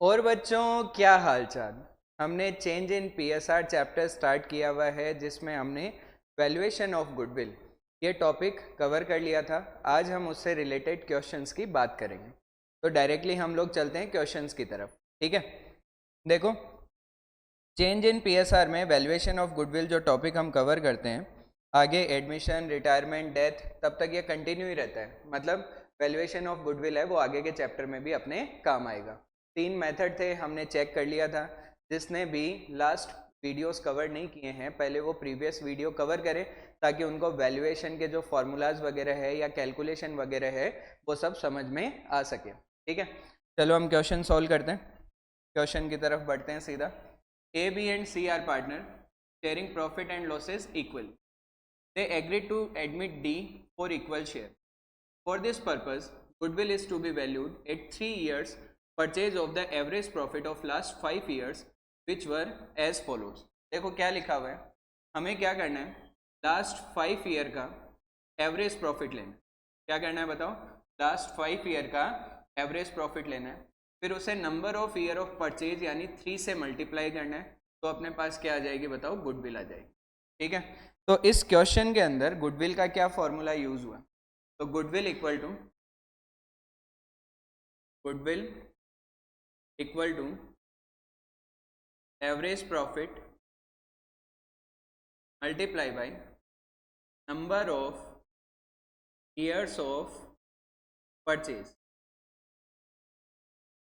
और बच्चों क्या हाल चाल। हमने change in PSR chapter start किया हुआ है जिसमें हमने वैल्यूएशन ऑफ गुडविल ये टॉपिक कवर कर लिया था। आज हम उससे रिलेटेड क्वेश्चंस की बात करेंगे, तो डायरेक्टली हम लोग चलते हैं क्वेश्चंस की तरफ। ठीक है, देखो चेंज इन पीएसआर में वैल्यूएशन ऑफ गुडविल जो टॉपिक हम कवर करते हैं, आगे एडमिशन, रिटायरमेंट, डेथ, तब तक ये कंटिन्यू ही रहता है। मतलब वैल्यूएशन ऑफ गुडविल है वो आगे के चैप्टर में भी अपने काम आएगा। 3 मेथड थे, हमने चेक कर लिया था। जिसने भी लास्ट वीडियोस कवर नहीं किए हैं पहले वो प्रीवियस वीडियो कवर करें ताकि उनको वैल्यूएशन के जो फॉर्मूलाज वगैरह है या कैलकुलेशन वगैरह है वो सब समझ में आ सके। ठीक है, चलो हम क्वेश्चन सॉल्व करते हैं। क्वेश्चन की तरफ बढ़ते हैं सीधा। A, B and C are partner sharing profit and losses equally. They agreed to admit D for equal share. For this purpose, goodwill is to be valued at 3 years purchase of the average profit of last 5 years which were as follows. देखो क्या लिखा हुआ है, हमें क्या करना है, last 5 year का एवरेज प्रॉफिट लेना है। क्या करना है बताओ, लास्ट 5 ईयर का एवरेज प्रॉफिट लेना है, फिर उसे number of year of purchase यानी 3 से मल्टीप्लाई करना है, तो अपने पास क्या आ जाएगी बताओ, गुडविल आ जाएगी। ठीक है, तो इस क्वेश्चन के अंदर गुडविल का क्या फॉर्मूला यूज हुआ, तो goodwill equal to average profit multiply by number of years of purchase.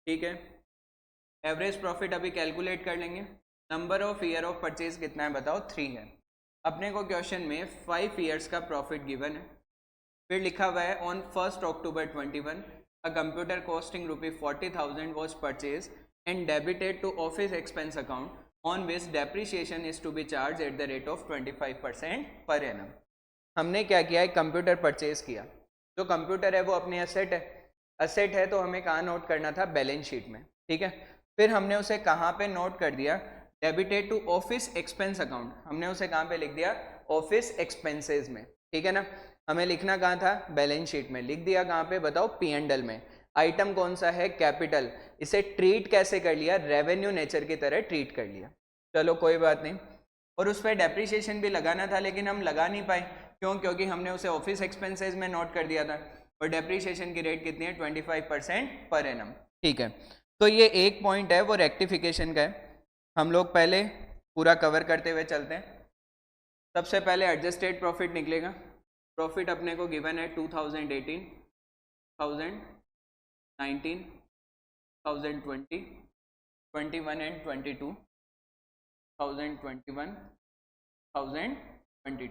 ठीक है, एवरेज प्रॉफिट अभी कैलकुलेट कर लेंगे। Number of year of purchase कितना है बताओ, 3 है। अपने को क्वेश्चन में 5 ईयर्स का प्रॉफिट गिवन है। फिर लिखा हुआ है on 1 October 21 a computer costing ₹40,000 was purchase and debited to office expense account on which depreciation is to be charge at the rate of 25% per annum. हमने क्या किया है, कंप्यूटर परचेज किया। जो कंप्यूटर है वो अपनी असेट है, असेट है तो हमें कहाँ नोट करना था, बैलेंस शीट में। ठीक है, फिर हमने उसे कहाँ पे नोट कर दिया, debited to office expense account, हमने उसे कहाँ पे लिख दिया, ऑफिस एक्सपेंसेस में। ठीक है ना, हमें लिखना कहाँ था, बैलेंस शीट में। लिख दिया कहाँ पे बताओ, P&L में। आइटम कौन सा है, कैपिटल। इसे ट्रीट कैसे कर लिया, रेवेन्यू नेचर की तरह ट्रीट कर लिया। चलो कोई बात नहीं। और उस पर डेप्रीशिएशन भी लगाना था लेकिन हम लगा नहीं पाए, क्यों, क्योंकि हमने उसे ऑफिस एक्सपेंसेस में नोट कर दिया था और डेप्रीशिएशन की रेट कितनी है, 25% पर एनम। ठीक है, तो ये एक पॉइंट है वो रेक्टिफिकेशन का है। हम लोग पहले पूरा कवर करते हुए चलते हैं। सबसे पहले एडजस्टेड प्रॉफिट निकलेगा। प्रॉफिट अपने को गिवन है 2018, 1019, 1020, 21 एंड 22, 1021, 1022।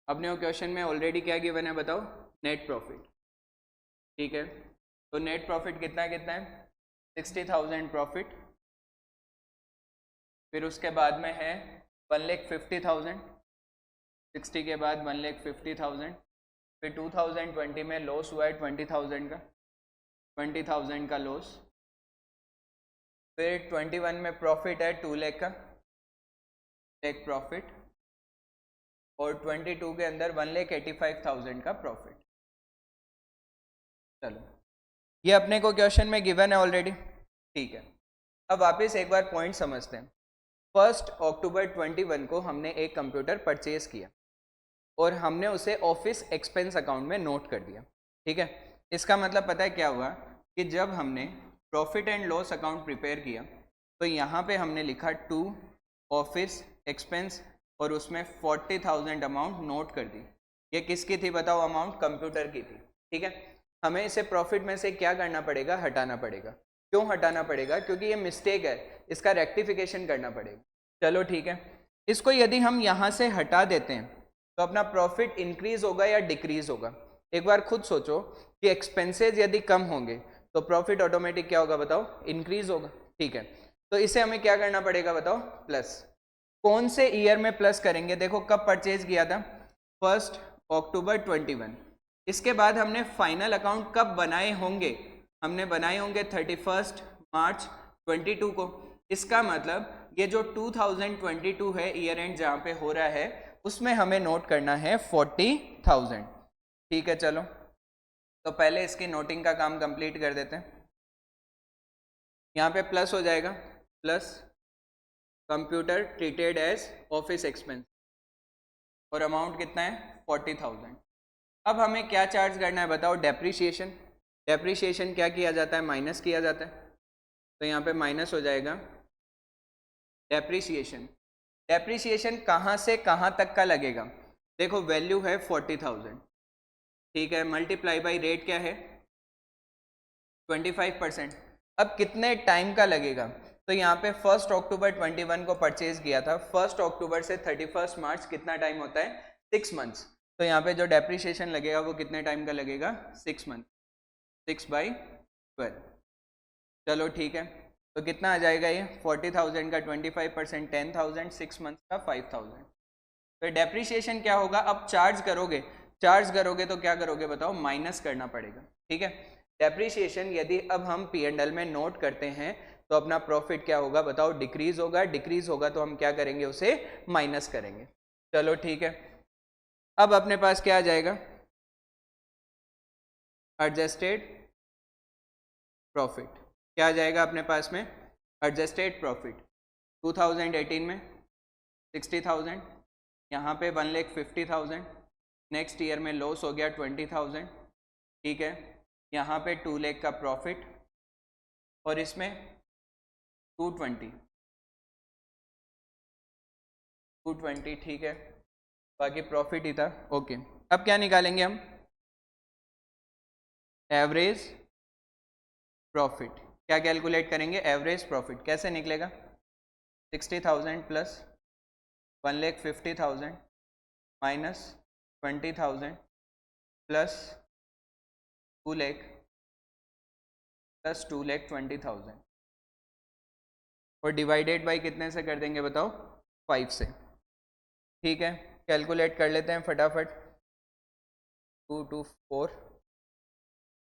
अपने को क्वेश्चन में ऑलरेडी क्या गिवन है बताओ, नेट प्रॉफिट। ठीक है, तो नेट प्रॉफिट कितना है, 60,000 प्रॉफिट। फिर उसके बाद में है 1,50,000, 60 के बाद 1,50,000। फिर 2020 में लॉस हुआ है 20,000 का, 20,000 का लॉस। फिर 21 में प्रॉफिट है 2 लाख का, एक प्रॉफिट। और 22 के अंदर 1,85,000 का प्रॉफिट। चलो ये अपने को क्वेश्चन में गिवन है ऑलरेडी। ठीक है, अब वापस एक बार पॉइंट समझते हैं। 1 अक्टूबर 21 को हमने एक कंप्यूटर परचेज किया और हमने उसे ऑफिस एक्सपेंस अकाउंट में नोट कर दिया। ठीक है, इसका मतलब पता है क्या हुआ कि जब हमने profit and loss account prepare किया तो यहाँ पे हमने लिखा 2 ऑफिस एक्सपेंस और उसमें 40,000 अमाउंट नोट कर दी। ये किसकी थी बताओ, अमाउंट कंप्यूटर की थी। ठीक है, हमें इसे प्रॉफिट में से क्या करना पड़ेगा, हटाना पड़ेगा। क्यों हटाना पड़ेगा, क्योंकि ये मिस्टेक है, इसका रेक्टिफिकेशन करना पड़ेगा। चलो ठीक है, इसको यदि हम यहाँ से हटा देते हैं तो अपना प्रॉफिट इंक्रीज होगा या डिक्रीज होगा। एक बार खुद सोचो कि एक्सपेंसेस यदि कम होंगे तो प्रॉफिट ऑटोमेटिक क्या होगा बताओ, इंक्रीज होगा। ठीक है, तो इसे हमें क्या करना पड़ेगा बताओ, प्लस। कौन से ईयर में प्लस करेंगे, देखो कब परचेज किया था, 1 अक्टूबर 21। इसके बाद हमने फाइनल अकाउंट कब बनाए होंगे, हमने बनाए होंगे 31 मार्च 22 को। इसका मतलब ये जो 2022 है ईयर एंड जहाँ पे हो रहा है उसमें हमें नोट करना है 40,000। ठीक है, चलो तो पहले इसकी नोटिंग का काम कंप्लीट कर देते हैं। यहाँ पे प्लस हो जाएगा, plus computer treated as office expense, और अमाउंट कितना है 40,000। अब हमें क्या चार्ज करना है बताओ, डेप्रीशिएशन। डेप्रीशिएशन क्या किया जाता है, माइनस किया जाता है, तो यहाँ पे माइनस हो जाएगा डेप्रीशिएशन। डेप्रीशिएशन कहाँ से कहाँ तक का लगेगा, देखो वैल्यू है 40,000, ठीक है, मल्टीप्लाई बाई रेट क्या है 25%। अब कितने टाइम का लगेगा, तो यहाँ पे 1 अक्टूबर 21 को परचेज किया था, 1 अक्टूबर से 31 मार्च कितना टाइम होता है 6 मंथ्स, तो यहाँ पे जो डेप्रीशिएशन लगेगा वो कितने टाइम का लगेगा 6 मंथ, 6/12। चलो ठीक है, तो कितना आ जाएगा ये 40,000 का 25% 10,000, 6 मंथ का 5,000। फिर डेप्रीशिएशन क्या होगा, अब चार्ज करोगे तो क्या करोगे बताओ, माइनस करना पड़ेगा, ठीक है। डेप्रीशिएशन यदि अब हम P&L में नोट करते हैं तो अपना प्रॉफिट क्या होगा बताओ, डिक्रीज होगा, डिक्रीज होगा तो हम क्या करेंगे, उसे माइनस करेंगे। चलो ठीक है, अब अपने पास क्या आ जाएगा, एडजस्टेड प्रॉफिट। क्या आ जाएगा अपने पास में, एडजस्टेड प्रॉफिट 2018 में 60,000, यहाँ पे 1,50,000, नेक्स्ट ईयर में लॉस हो गया 20,000, ठीक है, यहाँ पे 2 लाख का प्रॉफिट, और इसमें 220, ठीक है, बाकी प्रॉफिट ही था, ओके। अब क्या निकालेंगे हम, एवरेज प्रॉफिट। क्या कैलकुलेट करेंगे, एवरेज प्रॉफिट कैसे निकलेगा, 60,000 plus 1,50,000 minus 20,000 plus 2 lakh plus 2,20,000, और डिवाइडेड बाई कितने से कर देंगे बताओ, 5 से, ठीक है। कैलकुलेट कर लेते हैं फटाफट, 2 2 4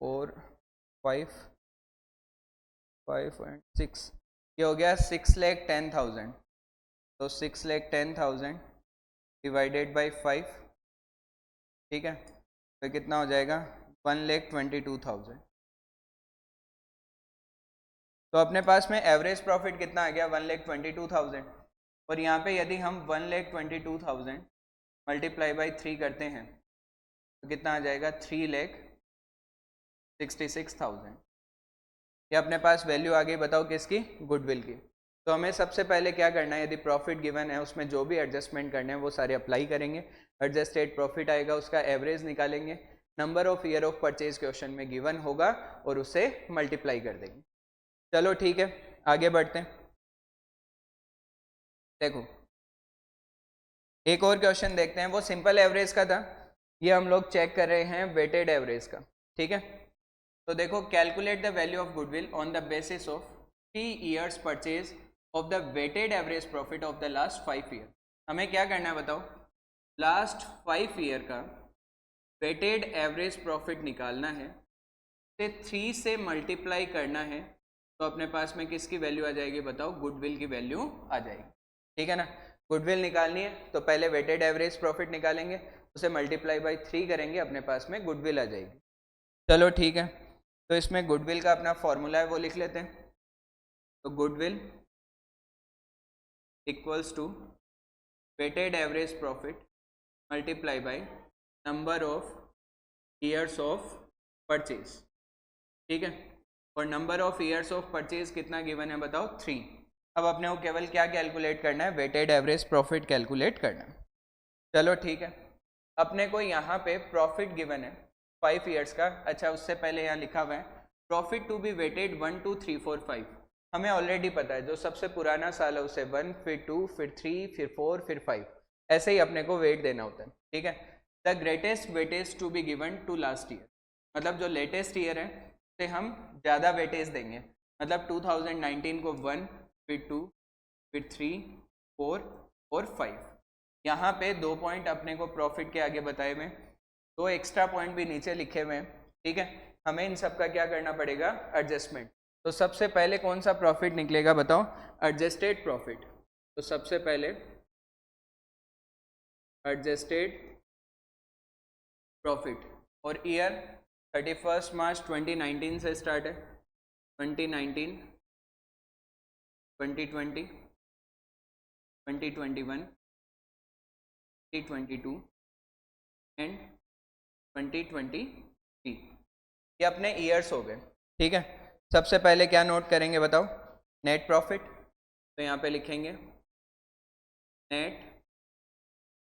4 5 5 एंड 6, ये हो गया 6,10,000, तो 6,10,000 डिवाइडेड बाई 5, ठीक है, तो कितना हो जाएगा 1,22,000। तो अपने पास में एवरेज प्रॉफिट कितना आ गया 1,22,000, और यहाँ पे यदि हम 1,22,000 मल्टीप्लाई बाई 3 करते हैं तो कितना आ जाएगा 3,66,000। ये अपने पास वैल्यू आ गई, बताओ किसकी, गुडविल की। तो हमें सबसे पहले क्या करना है, यदि प्रॉफिट गिवन है उसमें जो भी एडजस्टमेंट करने हैं वो सारे अप्लाई करेंगे, एडजस्टेड प्रॉफिट आएगा, उसका एवरेज निकालेंगे, number of year of purchase question में गिवन होगा और उसे मल्टीप्लाई कर देंगे। चलो ठीक है, आगे बढ़ते हैं। देखो एक और क्वेश्चन देखते हैं, वो सिंपल एवरेज का था, ये हम लोग चेक कर रहे हैं वेटेड एवरेज का, ठीक है। तो देखो, calculate the value of goodwill on the basis of 3 years purchase of the weighted average profit of the last 5 year. हमें क्या करना है बताओ, लास्ट 5 ईयर का वेटेड एवरेज प्रॉफिट निकालना है, से 3 से मल्टीप्लाई करना है, तो अपने पास में किसकी वैल्यू आ जाएगी बताओ, गुडविल की वैल्यू आ जाएगी, ठीक है ना। गुडविल निकालनी है तो पहले वेटेड एवरेज प्रॉफिट निकालेंगे, उसे मल्टीप्लाई बाई 3 करेंगे, अपने पास में गुडविल आ जाएगी। चलो ठीक है, तो इसमें गुडविल का अपना फॉर्मूला है वो लिख लेते हैं। तो goodwill equals to weighted average profit multiply by number of years of purchase, ठीक है, और number of years of purchase कितना गिवन है बताओ, 3। अब अपने को केवल क्या कैलकुलेट करना है, वेटेड एवरेज प्रॉफिट कैलकुलेट करना है। चलो ठीक है, अपने को यहाँ पे प्रॉफिट गिवन है 5 ईयर्स का। अच्छा, उससे पहले यहाँ लिखा हुआ है प्रॉफिट टू बी वेटेड 1 2 3 4 5। हमें ऑलरेडी पता है जो सबसे पुराना साल है उसे 1, फिर 2, फिर 3, फिर 4, फिर 5, ऐसे ही अपने को वेट देना होता है, ठीक है। The greatest weightage to be given to last year, मतलब जो लेटेस्ट ईयर है उसे हम ज़्यादा वेटेज देंगे, मतलब 2019 को 1, फिर 2, फिर 3, 4 और 5। यहाँ पे 2 पॉइंट अपने को प्रॉफिट के आगे बताए हुए, 2 एक्स्ट्रा पॉइंट भी नीचे लिखे हुए हैं, ठीक है। हमें इन सब का क्या करना पड़ेगा, एडजस्टमेंट। तो सबसे पहले कौन सा प्रॉफिट निकलेगा बताओ, एडजस्टेड प्रॉफिट। तो सबसे पहले एडजस्टेड प्रॉफिट, और ईयर 31 मार्च 2019 से स्टार्ट है, 2019 2020, 2021, 2022 एंड 2023। ये अपने ईयर्स हो गए, ठीक है। सबसे पहले क्या नोट करेंगे बताओ? Net profit. तो यहाँ पे लिखेंगे नेट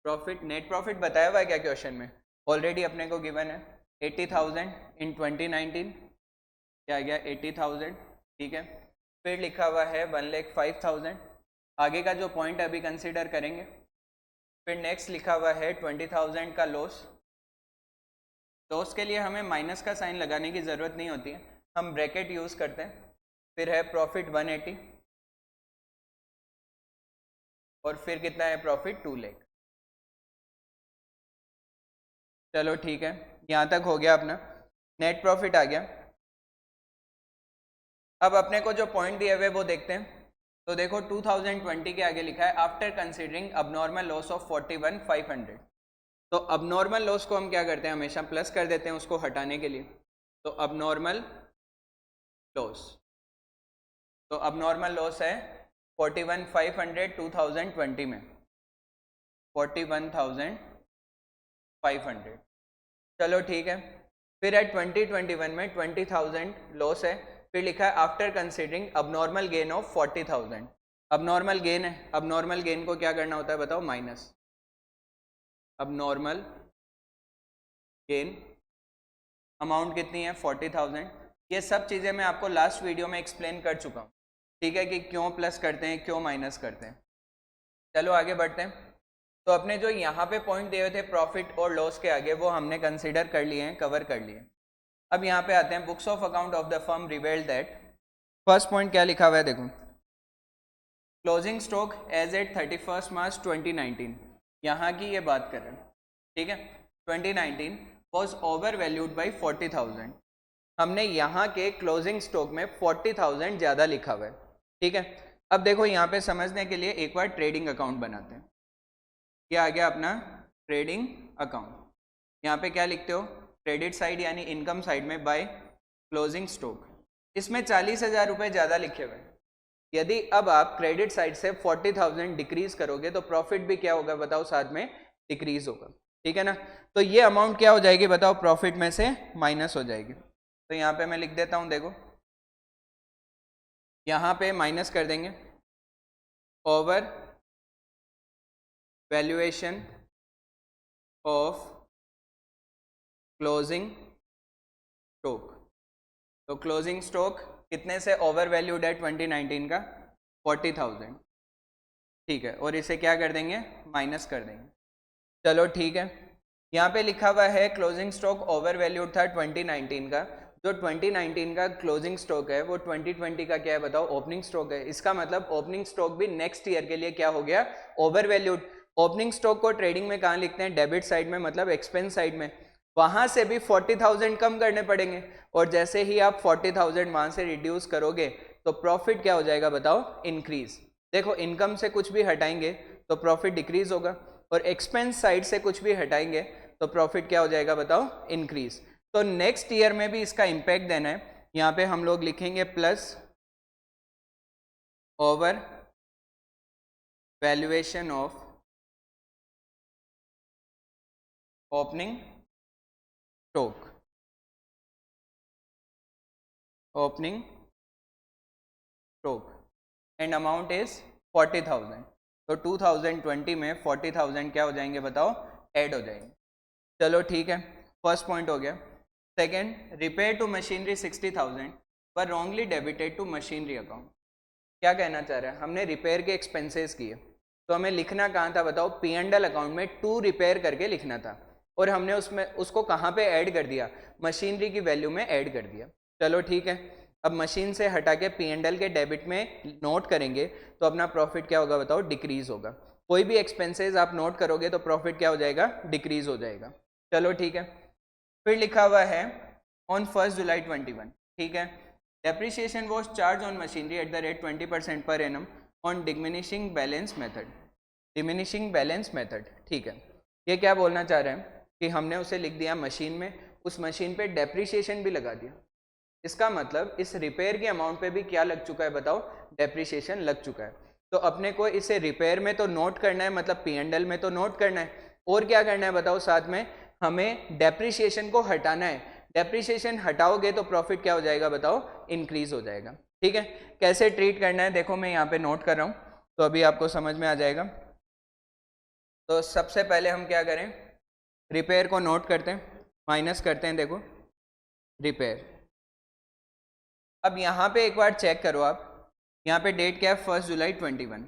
प्रॉफिट। नेट प्रॉफिट बताया हुआ है क्या क्वेश्चन में? ऑलरेडी अपने को गिवन है 80,000 इन 2019, क्या आ गया 80,000, ठीक है। फिर लिखा हुआ है 1,05,000, आगे का जो पॉइंट अभी कंसिडर करेंगे। फिर नेक्स्ट लिखा हुआ है 20,000 का लॉस। लॉस के लिए हमें माइनस का साइन लगाने की ज़रूरत नहीं होती है, हम ब्रैकेट यूज़ करते हैं। फिर है प्रॉफिट 180 और फिर कितना है प्रॉफिट 2 लाख। चलो ठीक है, यहाँ तक हो गया अपना, नेट प्रॉफिट आ गया। अब अपने को जो पॉइंट दिए हुए वो देखते हैं। तो देखो 2020 के आगे लिखा है after considering abnormal loss of 41,500। तो अबनॉर्मल लॉस को हम क्या करते हैं, हमेशा प्लस कर देते हैं उसको हटाने के लिए। तो अबनॉर्मल लॉस, तो अबनॉर्मल लॉस है 41,500 2020 में, 41,500। चलो ठीक है। फिर है 2021 में 20,000 लॉस है। फिर लिखा है after considering abnormal gain of 40,000। Abnormal gain है, अबनॉर्मल गेन को क्या करना होता है बताओ? माइनस। अबनॉर्मल गेन अमाउंट कितनी है? 40,000। ये सब चीज़ें मैं आपको लास्ट वीडियो में एक्सप्लेन कर चुका हूँ, ठीक है, कि क्यों प्लस करते हैं, क्यों माइनस करते हैं। चलो आगे बढ़ते हैं। तो अपने जो यहाँ पे पॉइंट दिए हुए थे प्रॉफिट और लॉस के आगे, वो हमने कंसीडर कर लिए हैं, कवर कर लिए। अब यहाँ पे आते हैं, books of account of the firm revealed that. First point क्या लिखा हुआ है देखो, क्लोजिंग स्टॉक एज एट 31 मार्च 2019, यहाँ की ये बात कर रहे हैं, ठीक है। 2019 वॉज ओवर वैल्यूड बाई 40,000। हमने यहाँ के क्लोजिंग स्टॉक में 40,000 ज़्यादा लिखा हुआ है, ठीक है। अब देखो यहाँ पे समझने के लिए एक बार ट्रेडिंग अकाउंट बनाते हैं। ये आ गया अपना ट्रेडिंग अकाउंट। यहाँ पे क्या लिखते हो? क्रेडिट साइड यानी इनकम साइड में बाय क्लोजिंग स्टॉक, इसमें 40,000 रुपये ज़्यादा लिखे हुए हैं। यदि अब आप क्रेडिट साइड से 40,000 डिक्रीज करोगे तो प्रॉफिट भी क्या होगा बताओ? साथ में डिक्रीज होगा, ठीक है ना। तो ये अमाउंट क्या हो जाएगी बताओ? प्रॉफिट में से माइनस हो जाएगी। तो यहाँ पे मैं लिख देता हूँ, देखो यहाँ पे माइनस कर देंगे over valuation of closing stock. तो क्लोजिंग स्टॉक कितने से ओवर वैल्यूड है 2019 का? 40,000, ठीक है। और इसे क्या कर देंगे? माइनस कर देंगे। चलो ठीक है। यहाँ पे लिखा हुआ है क्लोजिंग स्टॉक ओवर वैल्यूड था 2019 का। जो 2019 का क्लोजिंग स्टॉक है वो 2020 का क्या है बताओ? ओपनिंग स्टॉक है। इसका मतलब ओपनिंग स्टॉक भी नेक्स्ट ईयर के लिए क्या हो गया? Over valued. ओपनिंग स्टॉक को ट्रेडिंग में कहाँ लिखते हैं? डेबिट साइड में, मतलब एक्सपेंस साइड में। वहां से भी 40,000 कम करने पड़ेंगे, और जैसे ही आप 40,000 वहां से रिड्यूस करोगे तो प्रॉफिट क्या हो जाएगा बताओ? इंक्रीज। देखो इनकम से कुछ भी हटाएंगे तो प्रॉफिट डिक्रीज होगा, और एक्सपेंस साइड से कुछ भी हटाएंगे तो प्रॉफिट क्या हो जाएगा बताओ? इंक्रीज। तो नेक्स्ट ईयर में भी इसका इंपैक्ट देना है। यहाँ पे हम लोग लिखेंगे plus over valuation of opening stock, opening stock and amount is 40,000। तो 2020 में 40,000 क्या हो जाएंगे बताओ? ऐड हो जाएंगे। चलो ठीक है, फर्स्ट पॉइंट हो गया। सेकेंड, रिपेयर टू मशीनरी 60,000 पर wrongly debited to machinery account. क्या कहना चाह रहा है? हमने रिपेयर के एक्सपेंसेस किए, तो हमें लिखना कहाँ था बताओ? P&L अकाउंट में टू रिपेयर करके लिखना था, और हमने उसमें उसको कहाँ पे ऐड कर दिया? मशीनरी की वैल्यू में ऐड कर दिया। चलो ठीक है, अब मशीन से हटा के P&L के डेबिट में नोट करेंगे तो अपना प्रॉफिट क्या होगा बताओ? डिक्रीज होगा। कोई भी एक्सपेंसेस आप नोट करोगे तो प्रॉफिट क्या हो जाएगा? डिक्रीज हो जाएगा। चलो ठीक है। फिर लिखा हुआ है ऑन 1 जुलाई 21, ठीक है। Depreciation was charge on machinery at the rate 20% per annum on diminishing balance method. Diminishing balance method, ठीक है। ये क्या बोलना चाह रहे हैं कि हमने उसे लिख दिया मशीन में, उस मशीन पे डेप्रिसिएशन भी लगा दिया। इसका मतलब इस रिपेयर के अमाउंट पे भी क्या लग चुका है बताओ, डेप्रिसिएशन लग चुका है। तो अपने को इसे रिपेयर में तो नोट करना है, मतलब P&L में तो नोट करना है, और क्या करना है बताओ, साथ में हमें डेप्रिसिएशन को हटाना है। डेप्रिसिएशन हटाओगे तो प्रॉफिट क्या हो जाएगा बताओ, इंक्रीज हो जाएगा। ठीक है, कैसे ट्रीट करना है देखो, मैं यहाँ पे नोट कर रहा हूँ तो अभी आपको समझ में आ जाएगा। तो सबसे पहले हम क्या करें, रिपेयर को नोट करते हैं, माइनस करते हैं, देखो रिपेयर। अब यहाँ पे एक बार चेक करो आप, यहाँ पे डेट क्या है, 1 जुलाई 21।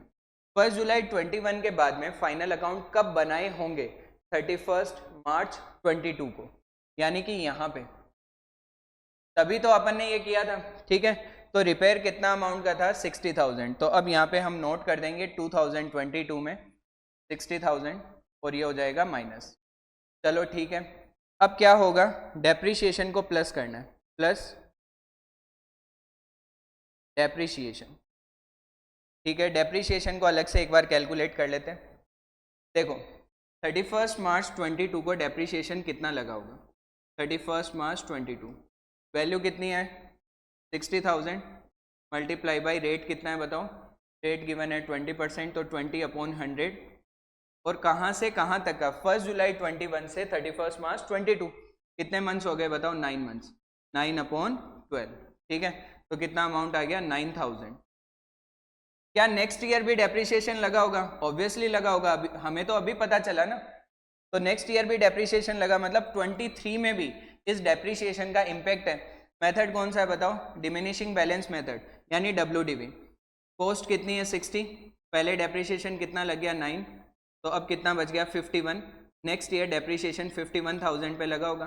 1 जुलाई 21 के बाद में फाइनल अकाउंट कब बनाए होंगे, 31 मार्च 22 को, यानी कि यहाँ पे, तभी तो अपन ने ये किया था। ठीक है, तो रिपेयर कितना अमाउंट का था, 60,000। तो अब यहाँ पे हम नोट कर देंगे 2022 में 60,000 और ये हो जाएगा माइनस। चलो ठीक है, अब क्या होगा, डेप्रिसिएशन को प्लस करना है, प्लस डेप्रिसिएशन। ठीक है, डेप्रिसिएशन को अलग से एक बार कैलकुलेट कर लेते हैं। देखो 31 मार्च 22 को डेप्रिसिएशन कितना लगा होगा, 31 मार्च 22 वैल्यू कितनी है, 60,000 मल्टीप्लाई बाई रेट कितना है बताओ, रेट गिवन है 20%, तो 20/100। और कहाँ से कहाँ तक का, 1 जुलाई 21 से 31 मार्च 22, कितने मंथ्स हो गए बताओ, 9 मंथ्स, 9/12। ठीक है, तो कितना अमाउंट आ गया, 9,000। क्या नेक्स्ट ईयर भी डेप्रिसिएशन लगा होगा, ऑब्वियसली लगा होगा, अभी हमें तो अभी पता चला ना। तो नेक्स्ट ईयर भी डेप्रिसिएशन लगा, मतलब 23 में भी इस डेप्रिसिएशन का इम्पैक्ट है। मेथड कौन सा है बताओ, डिमिनिशिंग बैलेंस मेथड, यानी WDV। कॉस्ट कितनी है 60, पहले डेप्रिसिएशन कितना लग गया 9, तो अब कितना बच गया 51। नेक्स्ट ईयर डेप्रिसिएशन 51,000 पे लगा होगा,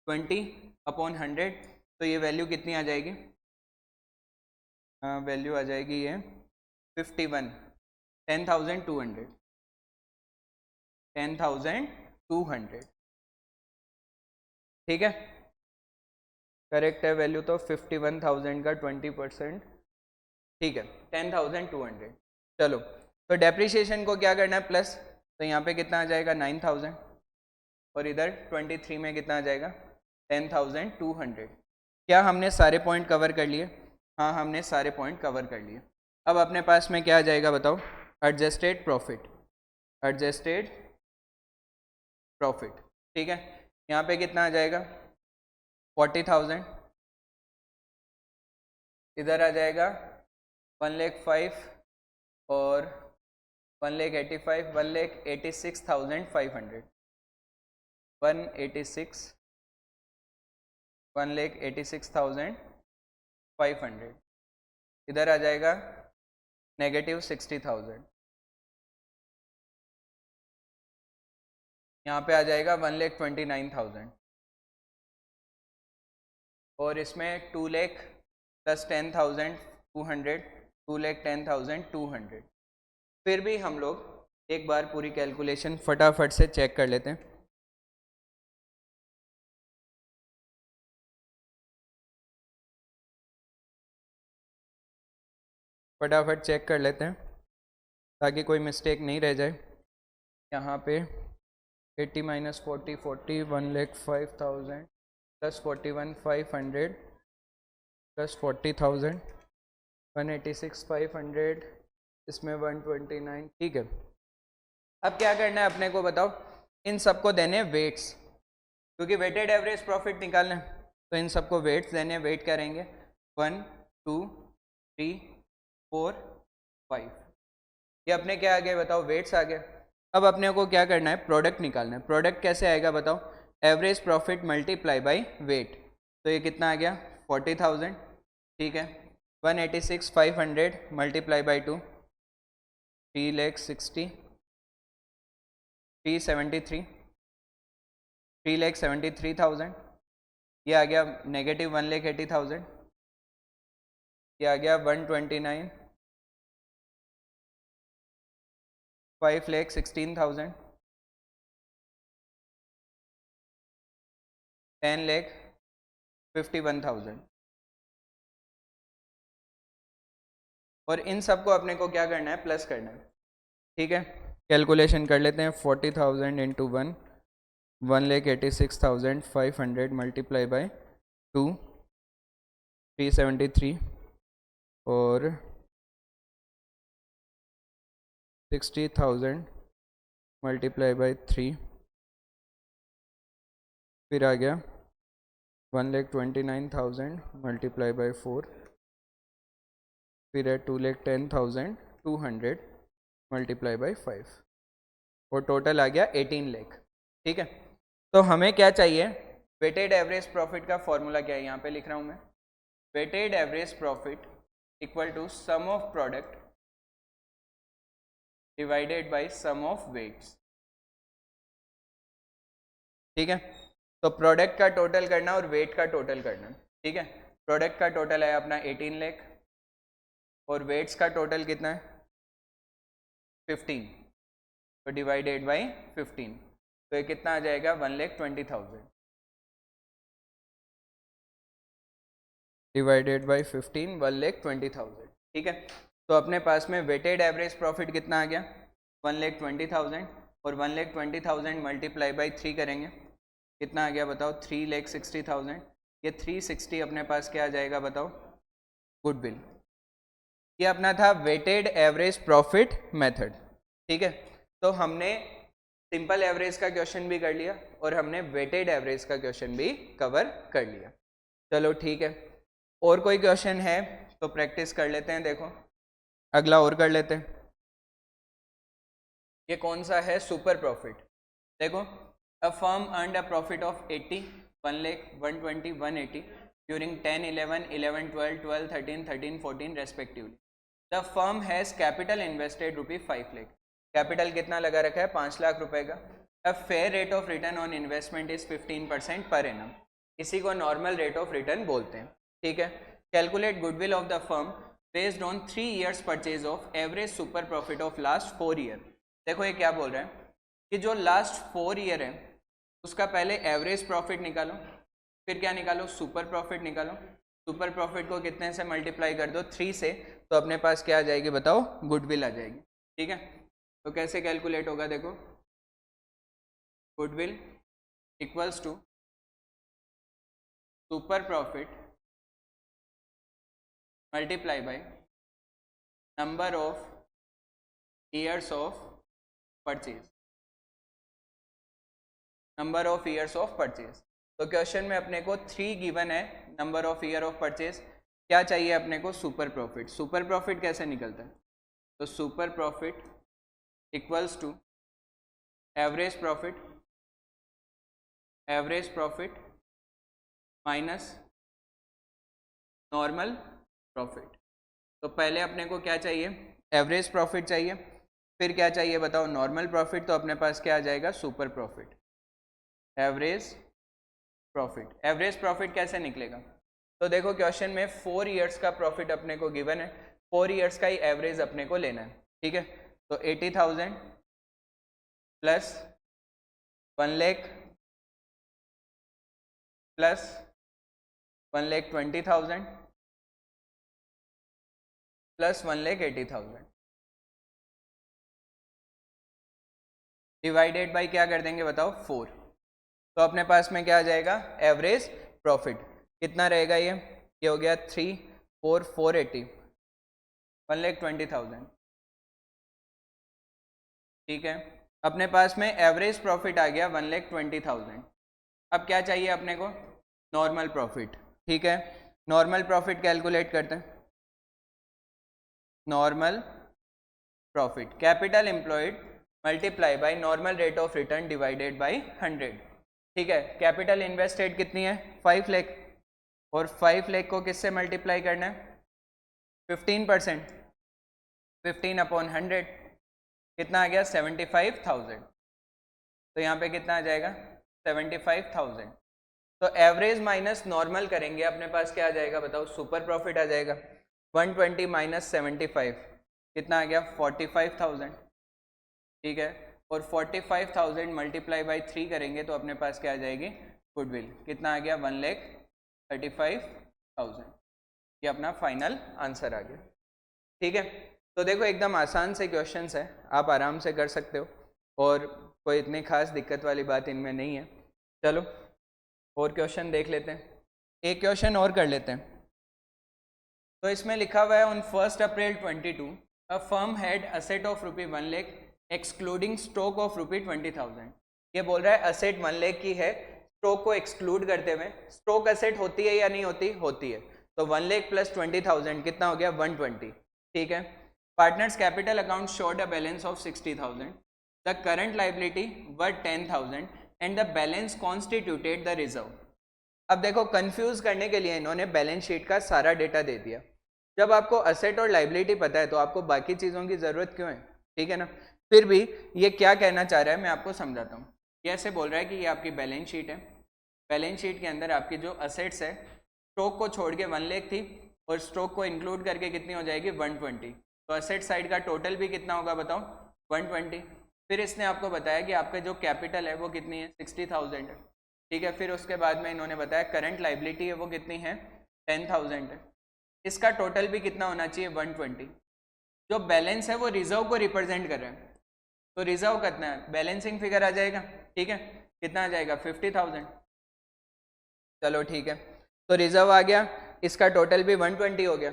20/100, तो ये वैल्यू कितनी आ जाएगी, वैल्यू आ जाएगी ये 51, 10,200, 10,200। ठीक है, करेक्ट है वैल्यू तो 51,000 का 20%। ठीक है, 10,200। चलो, तो डेप्रिसिएशन को क्या करना है, प्लस, तो यहाँ पे कितना आ जाएगा 9,000, और इधर 23 में कितना आ जाएगा 10,200। क्या हमने सारे पॉइंट कवर कर लिए, हाँ हमने सारे पॉइंट कवर कर लिए। अब अपने पास में क्या आ जाएगा बताओ, एडजस्टेड प्रॉफिट, एडजस्टेड प्रॉफिट। ठीक है, यहाँ पे कितना आ जाएगा 40,000, इधर आ जाएगा 1,05,000 और 1,85,000, 1,86,500, 1,86,500। इधर आ जाएगा -60,000, यहाँ पे आ जाएगा 1,29,000, और इसमें 2 लाख प्लस 10,200, 2,10,200। फिर भी हम लोग एक बार पूरी कैलकुलेशन फटाफट से चेक कर लेते हैं। फटाफट चेक कर लेते हैं ताकि कोई मिस्टेक नहीं रह जाए। यहाँ पे 80 - 40 40, 1,05,000 प्लस 41,500 प्लस 40,000, 186,500, इसमें 129। ठीक है, अब क्या करना है अपने को बताओ, इन सबको देने वेट्स, क्योंकि वेटेड एवरेज प्रॉफिट निकालना है, तो इन सबको वेट्स देने। वेट क्या रहेंगे, 1 2 3 4 5, ये अपने क्या आ गए बताओ, वेट्स आ गए। अब अपने को क्या करना है, प्रोडक्ट निकालना है। प्रोडक्ट कैसे आएगा बताओ, average profit multiply by wait, तो ये कितना आ गया 40,000। ठीक है, 186,500 मल्टीप्लाई बाई 2, 3,60,000, 373, 3,73,000, ये आ गया -1,80,000, ये आ गया 129, 5,16,000, 10,51,000। और इन सबको अपने को क्या करना है, प्लस करना है। ठीक है, कैलकुलेशन कर लेते हैं। 40,000 इंटू 1, 1,86,500 मल्टीप्लाई बाई 2, 373 और 60,000 मल्टीप्लाई बाई 3, फिर आ गया 1,29,000 मल्टीप्लाई बाई 4, फिर है 2,10,200 मल्टीप्लाई बाई 5 और टोटल आ गया 18 लाख। ठीक है, तो हमें क्या चाहिए? वेटेड एवरेज प्रॉफिट का फॉर्मूला क्या है, यहाँ पे लिख रहा हूँ मैं। Weighted average profit equal to sum of product divided by sum of weights. ठीक है, तो प्रोडक्ट का टोटल करना और वेट का टोटल करना। ठीक है, प्रोडक्ट का टोटल है अपना 18 लाख और वेट्स का टोटल कितना है 15, तो डिवाइडेड बाय 15, तो ये कितना आ जाएगा 1,20,000 डिवाइडेड बाय 15, 1,20,000। ठीक है, तो अपने पास में वेटेड एवरेज प्रॉफिट कितना आ गया 1,20,000 और 1,20,000 मल्टीप्लाई बाई 3 करेंगे, कितना आ गया बताओ 3,60,000। ये 360 अपने पास क्या आ जाएगा बताओ, गुडविल। ये अपना था वेटेड एवरेज प्रॉफिट मेथड। ठीक है, तो हमने सिंपल एवरेज का क्वेश्चन भी कर लिया और हमने वेटेड एवरेज का क्वेश्चन भी कवर कर लिया। चलो ठीक है, और कोई क्वेश्चन है तो प्रैक्टिस कर लेते हैं। देखो अगला और कर लेते हैं। ये कौन सा है, सुपर प्रॉफिट। देखो, a firm earned a profit of 80, 1 lakh, 120, 180 during 10, 11, 11, 12, 12, 13, 13, 14 respectively. The firm has capital invested ₹5 lakh. Capital कितना लगा रखा है 5 लाख रुपए का। A fair rate of return on investment is 15% per annum. इसी को नॉर्मल रेट ऑफ रिटर्न बोलते हैं। ठीक है, calculate goodwill of the firm based on 3 years purchase of average super profit of last 4 year। देखो ये क्या बोल रहे हैं कि जो लास्ट 4 year है उसका पहले एवरेज प्रॉफिट निकालो, फिर क्या निकालो, सुपर प्रॉफिट निकालो। सुपर प्रॉफिट को कितने से मल्टीप्लाई कर दो, 3 से, तो अपने पास क्या आ जाएगी बताओ, गुडविल आ जाएगी। ठीक है, तो कैसे कैलकुलेट होगा, देखो goodwill equals to super profit multiply by number of years of purchase, number of years of purchase. तो क्वेश्चन में अपने को 3 गिवन है, number of year of purchase, क्या चाहिए अपने को, सुपर प्रॉफिट। सुपर प्रॉफिट कैसे निकलता है, तो super profit equals to average profit, average profit minus normal profit. तो पहले अपने को क्या चाहिए, एवरेज प्रॉफिट चाहिए, फिर क्या चाहिए बताओ, नॉर्मल प्रॉफिट। तो अपने पास क्या आ जाएगा, super profit, average profit. Average profit कैसे निकलेगा, तो देखो क्वेश्चन में 4 years का प्रॉफिट अपने को गिवन है, 4 years का ही एवरेज अपने को लेना है। ठीक है, तो 80,000 plus 1 lakh plus 1,20,000 plus 1,80,000 divided by क्या कर देंगे बताओ, 4। तो अपने पास में क्या आ जाएगा, एवरेज प्रॉफिट कितना रहेगा, ये हो गया 3, 4, 480, 1,20,000। ठीक है, अपने पास में एवरेज प्रॉफिट आ गया 1,20,000। अब क्या चाहिए अपने को, नॉर्मल प्रॉफिट। ठीक है, नॉर्मल प्रॉफिट कैलकुलेट करते हैं। Normal profit, capital employed multiply by normal rate of return divided by 100। ठीक है, कैपिटल इन्वेस्टेड कितनी है 5 लाख और 5 लाख को किससे मल्टीप्लाई करना है 15%, 15 अपॉन 100 कितना आ गया 75,000। तो यहाँ पे कितना आ जाएगा 75,000। तो एवरेज माइनस नॉर्मल करेंगे, अपने पास क्या आ जाएगा बताओ, सुपर प्रॉफिट आ जाएगा। 120 माइनस 75 कितना आ गया 45,000। ठीक है, और 45,000 मल्टीप्लाई बाई 3 करेंगे तो अपने पास क्या आ जाएगी, गुडविल कितना आ गया 1,35,000। ये अपना फाइनल आंसर आ गया। ठीक है, तो देखो एकदम आसान से क्वेश्चंस है, आप आराम से कर सकते हो और कोई इतनी खास दिक्कत वाली बात इनमें नहीं है। चलो और क्वेश्चन देख लेते हैं, एक क्वेश्चन और कर लेते हैं। तो इसमें लिखा हुआ है on 1 April 22 a firm had asset of ₹1 lakh excluding stock of ₹20,000। ये बोल रहा है असेट 1 लाख की है, स्टॉक को एक्सक्लूड करते हुए। स्टॉक असेट होती है या नहीं होती? होती है। तो 1 लाख प्लस 20,000 कितना हो गया? 120। ठीक है। Partners capital account showed a balance of 60,000, the current liability were 10,000 and the balance constituted the reserve. अब देखो, कंफ्यूज करने के लिए इन्होंने बैलेंस शीट का सारा डेटा दे दिया। जब आपको असेट और लाइबिलिटी पता है तो आपको बाकी चीज़ों की ज़रूरत क्यों है? ठीक है ना। फिर भी ये क्या कहना चाह रहा है मैं आपको समझाता हूँ। ये ऐसे बोल रहा है कि ये आपकी बैलेंस शीट है। बैलेंस शीट के अंदर आपकी जो असेट्स है, स्टॉक को छोड़ के 1 लाख थी और स्टॉक को इंक्लूड करके कितनी हो जाएगी? 120। तो असेट साइड का टोटल भी कितना होगा बताओ? 120। फिर इसने आपको बताया कि आपका जो कैपिटल है वो कितनी है? 60,000 है। ठीक है। फिर उसके बाद में इन्होंने बताया करंट लाइबिलिटी है वो कितनी है? 10,000 है। इसका टोटल भी कितना होना चाहिए? 120। जो बैलेंस है वो रिजर्व को रिप्रेजेंट कर रहे हैं, तो रिजर्व कितना है? बैलेंसिंग फिगर आ जाएगा। ठीक है। कितना आ जाएगा? 50,000। चलो ठीक है, तो रिजर्व आ गया, इसका टोटल भी 120 हो गया।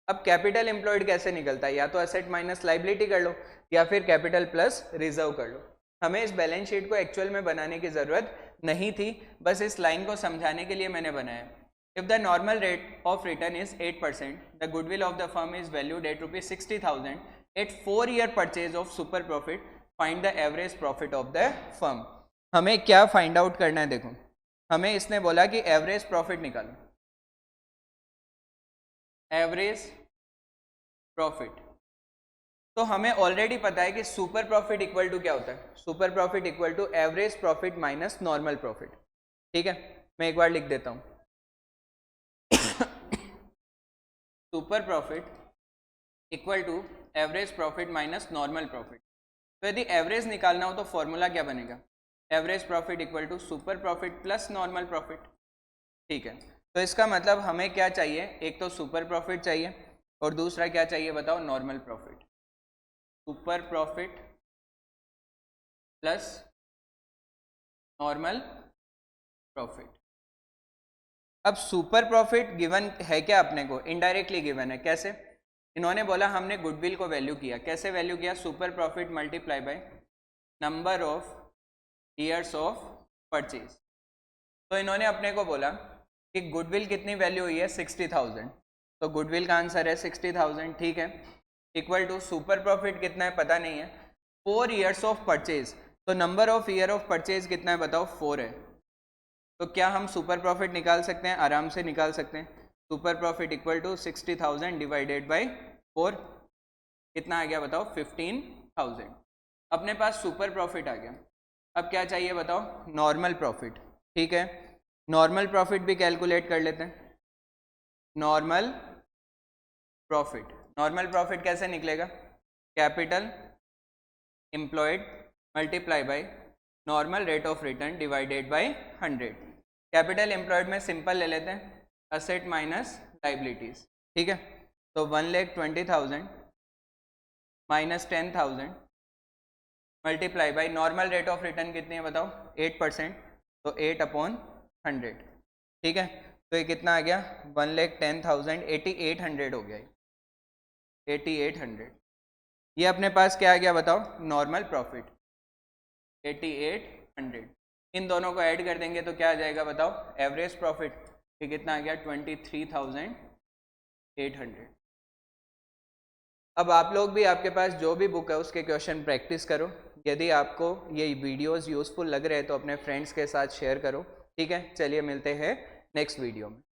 अब कैपिटल एम्प्लॉयड कैसे निकलता है? या तो असेट माइनस लाइबिलिटी कर लो या फिर कैपिटल प्लस रिजर्व कर लो। हमें इस बैलेंस शीट को एक्चुअल में बनाने की ज़रूरत नहीं थी, बस इस लाइन को समझाने के लिए मैंने बनाया। If the normal rate of return is 8%, the goodwill of the firm is valued at ₹60,000 at 4-year purchase of super profit, find the average profit of the firm. हमें क्या फाइंड आउट करना है? देखो, हमें इसने बोला कि एवरेज प्रॉफिट निकालो, एवरेज प्रॉफिट। तो हमें ऑलरेडी पता है कि सुपर प्रॉफिट इक्वल टू क्या होता है? Super profit equal to average profit minus normal profit. ठीक है, मैं एक बार लिख देता हूं। Super profit equal to average profit minus normal profit. तो यदि एवरेज निकालना हो तो फॉर्मूला क्या बनेगा? Average profit equal to super profit plus normal profit. ठीक है, तो इसका मतलब हमें क्या चाहिए? एक तो सुपर प्रॉफिट चाहिए और दूसरा क्या चाहिए बताओ? Normal profit. Super profit plus normal profit. अब सुपर प्रॉफिट गिवन है क्या अपने को? इनडायरेक्टली गिवन है। कैसे? इन्होंने बोला हमने गुडविल को वैल्यू किया। कैसे वैल्यू किया? Super profit multiply by number of years of purchase. तो इन्होंने अपने को बोला कि गुडविल कितनी वैल्यू हुई है? 60,000। तो गुडविल का आंसर है 60,000। ठीक है, इक्वल टू सुपर प्रॉफिट कितना है पता नहीं है, 4 years ऑफ परचेज। तो number of year of purchase कितना है बताओ? 4 है। तो क्या हम सुपर प्रॉफिट निकाल सकते हैं? आराम से निकाल सकते हैं। Super profit equal to 60,000 divided by 4, कितना आ गया बताओ? 15,000। अपने पास सुपर प्रॉफिट आ गया। अब क्या चाहिए बताओ? Normal profit. ठीक है, नॉर्मल प्रॉफिट भी कैलकुलेट कर लेते हैं। नॉर्मल प्रॉफिट, नॉर्मल प्रॉफिट कैसे निकलेगा? Capital employed multiply by normal rate of return divided by 100। Capital employed में सिंपल ले लेते हैं, असेट माइनस लाइबिलिटीज। ठीक है, तो 1,20,000 minus 10,000 multiply by normal rate of return कितनी है बताओ? 8%, तो 8/100। ठीक है, तो ये कितना आ गया? 1,10,000, 8,800 हो गया। 8,800। ये अपने पास क्या आ गया बताओ? Normal profit 8,800। इन दोनों को ऐड कर देंगे तो क्या आ जाएगा बताओ? Average profit. ये कितना आ गया? 23,800। अब आप लोग भी, आपके पास जो भी बुक है उसके क्वेश्चन प्रैक्टिस करो। यदि आपको ये वीडियोस यूज़फुल लग रहे हैं तो अपने फ्रेंड्स के साथ शेयर करो। ठीक है, चलिए मिलते हैं नेक्स्ट वीडियो में।